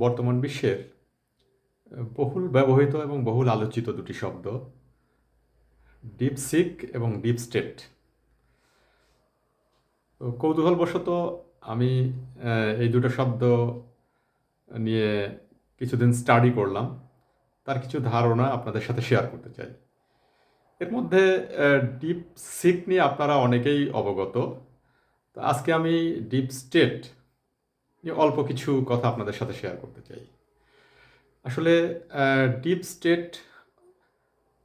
বর্তমান বিশ্বের বহুল ব্যবহৃত এবং বহুল আলোচিত দুটি শব্দ ডিপসিক এবং ডিপ স্টেট। তো কৌতূহলবশত আমি এই দুটো শব্দ নিয়ে কিছুদিন স্টাডি করলাম, তার কিছু ধারণা আপনাদের সাথে শেয়ার করতে চাই। এর মধ্যে ডিপসিক নিয়ে আপনারা অনেকেই অবগত। তো আজকে আমি ডিপ স্টেট নিয়ে অল্প কিছু কথা আপনাদের সাথে শেয়ার করতে চাই। আসলে ডিপ স্টেট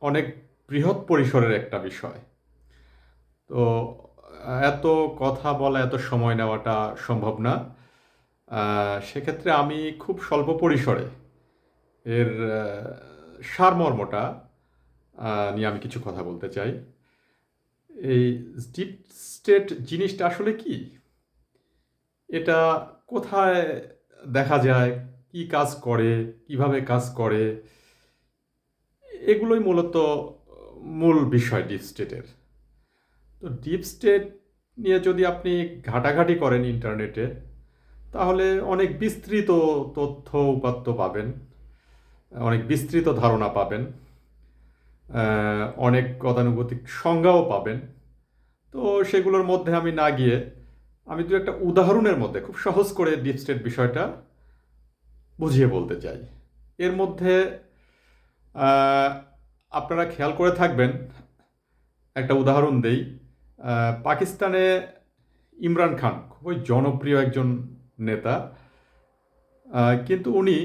অনেক বৃহৎ পরিসরের একটা বিষয়। তো এত কথা বলা, এত সময় নেওয়াটা সম্ভব না। সেক্ষেত্রে আমি খুব স্বল্প পরিসরে এর সারমর্মটা নিয়ে আমি কিছু কথা বলতে চাই। এই ডিপ স্টেট জিনিসটা আসলে কি? এটা কোথায় দেখা যায়, কি কাজ করে, কিভাবে কাজ করে, এগুলোই মূলত মূল বিষয় ডিপ স্টেটের। তো ডিপ স্টেট নিয়ে যদি আপনি ঘাটাঘাটি করেন ইন্টারনেটে, তাহলে অনেক বিস্তৃত তথ্য উপাত্ত পাবেন, অনেক বিস্তৃত ধারণা পাবেন, অনেক গতানুগতিক সংজ্ঞাও পাবেন। তো সেগুলোর মধ্যে আমি না গিয়ে আমি দু একটা উদাহরণের মধ্যে খুব সহজ করে ডিপ স্টেট বিষয়টা বুঝিয়ে বলতে চাই। এর মধ্যে আপনারা খেয়াল করে থাকবেন, একটা উদাহরণ দেই। পাকিস্তানে ইমরান খান খুবই জনপ্রিয় একজন নেতা, কিন্তু উনি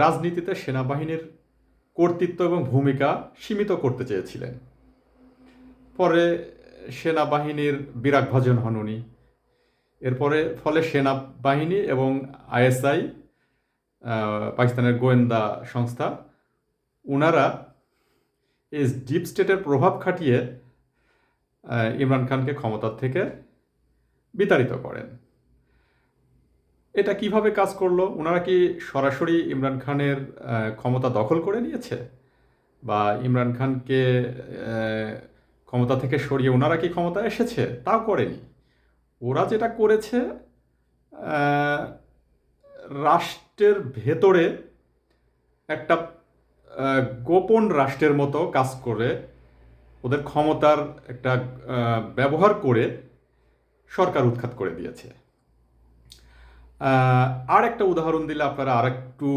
রাজনীতিতে সেনাবাহিনীর কর্তৃত্ব এবং ভূমিকা সীমিত করতে চেয়েছিলেন। পরে সেনাবাহিনীর বিরাগভাজন হন উনি। এরপরে ফলে সেনাবাহিনী এবং আইএসআই, পাকিস্তানের গোয়েন্দা সংস্থা, ওনারা এই ডিপ স্টেটের প্রভাব খাটিয়ে ইমরান খানকে ক্ষমতার থেকে বিতাড়িত করেন। এটা কিভাবে কাজ করলো? ওনারা কি সরাসরি ইমরান খানের ক্ষমতা দখল করে নিয়েছে, বা ইমরান খানকে ক্ষমতা থেকে সরিয়ে ওনারা কি ক্ষমতা এসেছে? তাও করেনি। ওরা যেটা করেছে, রাষ্ট্রের ভেতরে একটা গোপন রাষ্ট্রের মতো কাজ করে, ওদের ক্ষমতার একটা ব্যবহার করে সরকার উৎখাত করে দিয়েছে। আর একটা উদাহরণ দিলে আপনারা আর একটু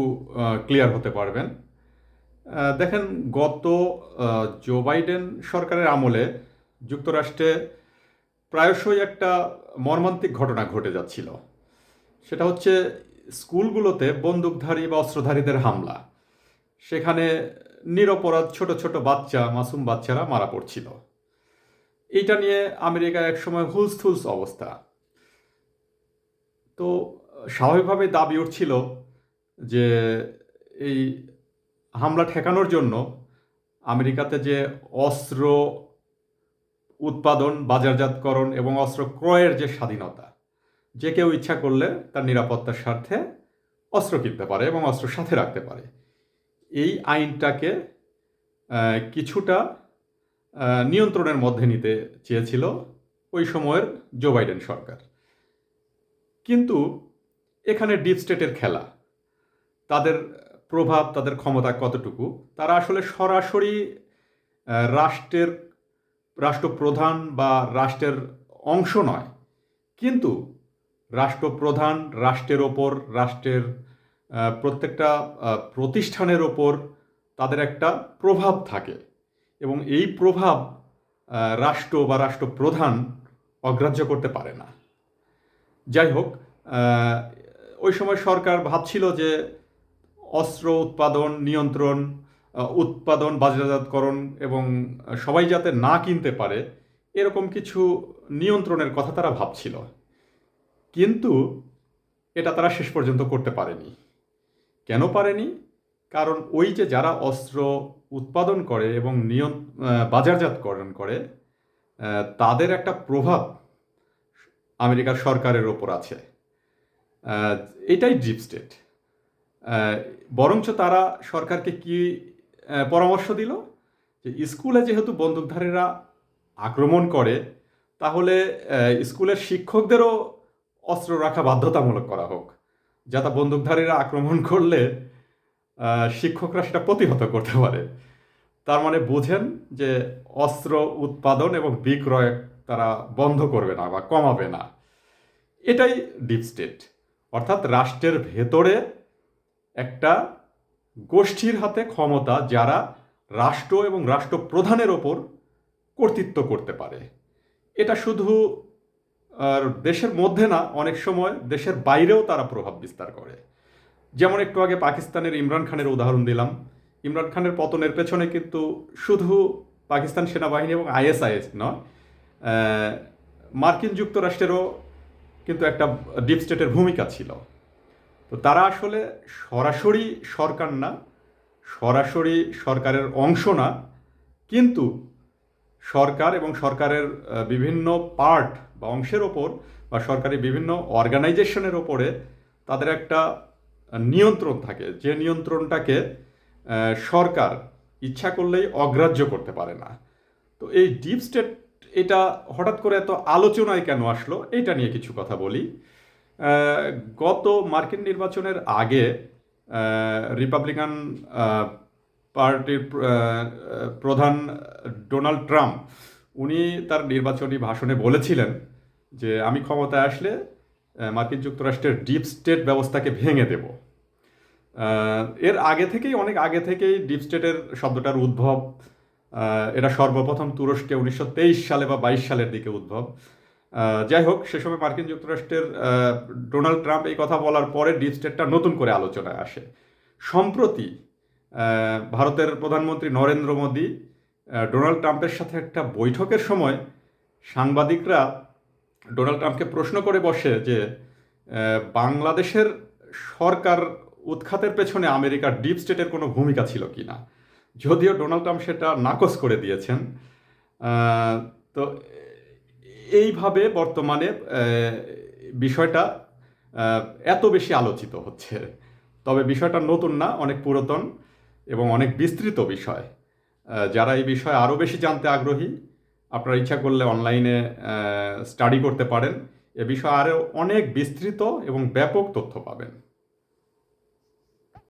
ক্লিয়ার হতে পারবেন। দেখেন, গত জো বাইডেন সরকারের আমলে যুক্তরাষ্ট্রে প্রায়শই একটা মর্মান্তিক ঘটনা ঘটে যাচ্ছিল। সেটা হচ্ছে স্কুলগুলোতে বন্দুকধারী বা অস্ত্রধারীদের হামলা। সেখানে নিরপরাধ ছোট ছোট বাচ্চা, মাসুম বাচ্চারা মারা পড়ছিল। এইটা নিয়ে আমেরিকায় একসময় হুলস্থুলস অবস্থা। তো স্বাভাবিকভাবে দাবি উঠছিল যে এই হামলা ঠেকানোর জন্য আমেরিকাতে যে অস্ত্র উৎপাদন, বাজারজাতকরণ এবং অস্ত্র ক্রয়ের যে স্বাধীনতা, যে কেউ ইচ্ছা করলে তার নিরাপত্তার স্বার্থে অস্ত্র কিনতে পারে এবং অস্ত্র সাথে রাখতে পারে, এই আইনটাকে কিছুটা নিয়ন্ত্রণের মধ্যে নিতে চেয়েছিল ওই সময়ের জো বাইডেন সরকার। কিন্তু এখানে ডিপ স্টেটের খেলা, তাদের প্রভাব, তাদের ক্ষমতা কতটুকু, তারা আসলে সরাসরি রাষ্ট্রের রাষ্ট্রপ্রধান বা রাষ্ট্রের অংশ নয়, কিন্তু রাষ্ট্রপ্রধান, রাষ্ট্রের ওপর, রাষ্ট্রের প্রত্যেকটা প্রতিষ্ঠানের ওপর তাদের একটা প্রভাব থাকে, এবং এই প্রভাব রাষ্ট্র বা রাষ্ট্রপ্রধান অগ্রাহ্য করতে পারে না। যাই হোক, ওই সময় সরকার ভাবছিল যে অস্ত্র উৎপাদন নিয়ন্ত্রণ, উৎপাদন, বাজারজাতকরণ এবং সবাই যাতে না কিনতে পারে, এরকম কিছু নিয়ন্ত্রণের কথা তারা ভাবছিল। কিন্তু এটা তারা শেষ পর্যন্ত করতে পারেনি। কেন পারেনি? কারণ ওই যে যারা অস্ত্র উৎপাদন করে এবং বাজারজাতকরণ করে, তাদের একটা প্রভাব আমেরিকার সরকারের ওপর আছে। এটাই ডিপ স্টেট। বরঞ্চ তারা সরকারকে কি পরামর্শ দিল, যে স্কুলে যেহেতু বন্দুকধারীরা আক্রমণ করে, তাহলে স্কুলের শিক্ষকদেরও অস্ত্র রাখা বাধ্যতামূলক করা হোক। যাতে বন্দুকধারীরা আক্রমণ করলে শিক্ষকরা সেটা প্রতিহত করতে পারে। তার মানে বোঝেন যে অস্ত্র উৎপাদন এবং বিক্রয় তারা বন্ধ করবে না বা কমাবে না। এটাই ডিপ স্টেট, অর্থাৎ রাষ্ট্রের ভেতরে একটা গোষ্ঠীর হাতে ক্ষমতা, যারা রাষ্ট্র এবং রাষ্ট্রপ্রধানের ওপর কর্তৃত্ব করতে পারে। এটা শুধু দেশের মধ্যে না, অনেক সময় দেশের বাইরেও তারা প্রভাব বিস্তার করে। যেমন একটু আগে পাকিস্তানের ইমরান খানের উদাহরণ দিলাম। ইমরান খানের পতনের পেছনে কিন্তু শুধু পাকিস্তান সেনাবাহিনী এবং আইএসআইএস নয়, মার্কিন যুক্তরাষ্ট্রেরও কিন্তু একটা ডিপ স্টেটের ভূমিকা ছিল। তো তারা আসলে সরাসরি সরকার না, সরাসরি সরকারের অংশ না, কিন্তু সরকার এবং সরকারের বিভিন্ন পার্ট বা অংশের ওপর বা সরকারি বিভিন্ন অর্গানাইজেশনের ওপরে তাদের একটা নিয়ন্ত্রণ থাকে, যে নিয়ন্ত্রণটাকে সরকার ইচ্ছা করলেই অগ্রাহ্য করতে পারে না। তো এই ডিপ স্টেট এটা হঠাৎ করে এত আলোচনায় কেন আসলো, এটা নিয়ে কিছু কথা বলি। গত মার্কিন নির্বাচনের আগে রিপাবলিকান পার্টির প্রধান ডোনাল্ড ট্রাম্প, উনি তার নির্বাচনী ভাষণে বলেছিলেন যে আমি ক্ষমতায় আসলে মার্কিন যুক্তরাষ্ট্রের ডিপ স্টেট ব্যবস্থাকে ভেঙে দেব। এর আগে থেকেই, অনেক আগে থেকেই ডিপ স্টেটের শব্দটার উদ্ভব। এটা সর্বপ্রথম তুরস্কে 1923 সালে বা 22 সালের দিকে উদ্ভব। যাই হোক, সে সময় মার্কিন যুক্তরাষ্ট্রের ডোনাল্ড ট্রাম্প এই কথা বলার পরে ডিপ স্টেটটা নতুন করে আলোচনায় আসে। সম্প্রতি ভারতের প্রধানমন্ত্রী নরেন্দ্র মোদী ডোনাল্ড ট্রাম্পের সাথে একটা বৈঠকের সময় সাংবাদিকরা ডোনাল্ড ট্রাম্পকে প্রশ্ন করে বসে যে বাংলাদেশের সরকার উৎখাতের পেছনে আমেরিকার ডিপ স্টেটের কোনো ভূমিকা ছিল কি না। যদিও ডোনাল্ড ট্রাম্প সেটা নাকচ করে দিয়েছেন। তো এইভাবে বর্তমানে বিষয়টা এত বেশি আলোচিত হচ্ছে। তবে বিষয়টা নতুন না, অনেক পুরাতন এবং অনেক বিস্তৃত বিষয়। যারা এই বিষয়ে আরও বেশি জানতে আগ্রহী, আপনারা ইচ্ছা করলে অনলাইনে স্টাডি করতে পারেন। এ বিষয়ে আরও অনেক বিস্তৃত এবং ব্যাপক তথ্য পাবেন।